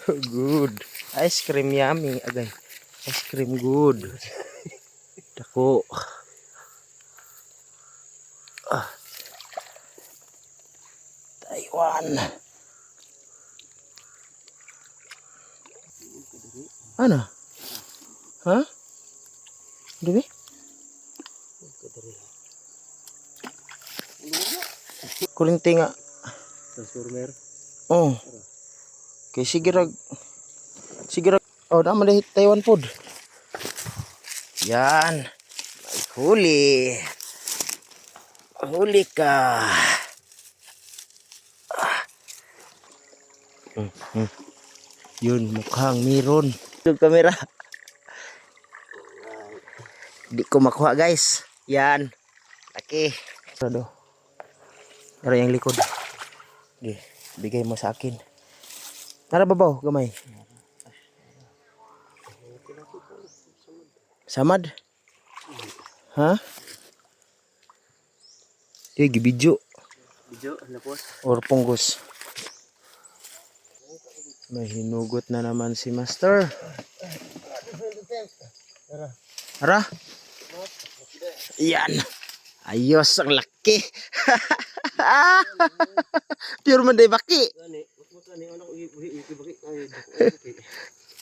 Good. Ice cream yummy. Agay. Ice cream good. Dako. Taiwan. Ano? Ha? Dumi? Kurinti nga. Transformer. Oh. Kay sigirag. Oh, naman dahil Taiwan food. Yan. May huli. Huli ka. Yun, mukhang meron. Yung camera. Di ko makuha, guys. Yan. Laki. Ano? Para yung likod. Okay, bigay mo sa akin. Narababaw, gamay. Samad? Ha? Di, gibidyo. Video, lapos. Or punggos. May hinugot na naman si Master. Ara? Yan. Ayos, ang laki. Pure man day baki.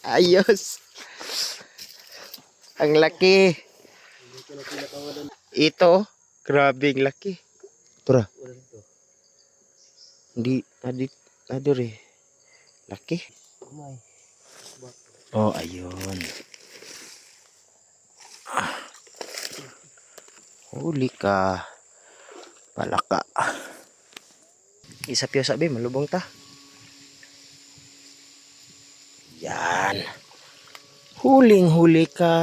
Ayos. Ang laki. Ito, grabe ang laki. Tura. Hindi, adire. Laki. Oh, ayun. Huli ka. Palaka. Isa piyo sabi, malubong ta. Yan. Huling-huli ka.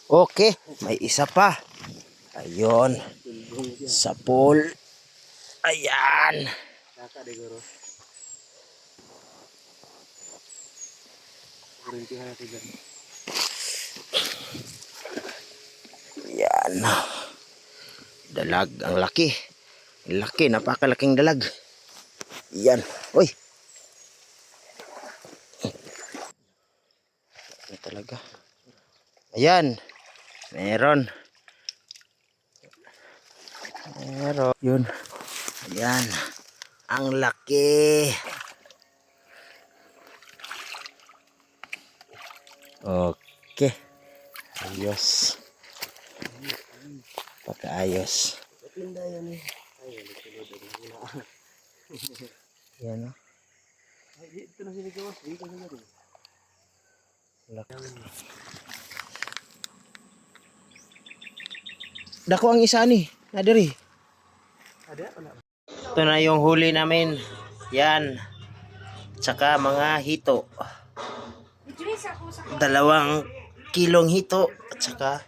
Okay, may isa pa. Ayun. Sa pool. Ayan. Yan. Dalag, ang laki. Laki, napakalaking dalag. Yan. Uy. Ano talaga? Ayan. Meron. Yun. Ayan. Ang laki. Okay. Ayos. Pagkaayos. Yan o. Dako ang isa ni. Nadiri. Ito na yung huli namin. Yan. Tsaka mga hito. 2 kilong hito. At saka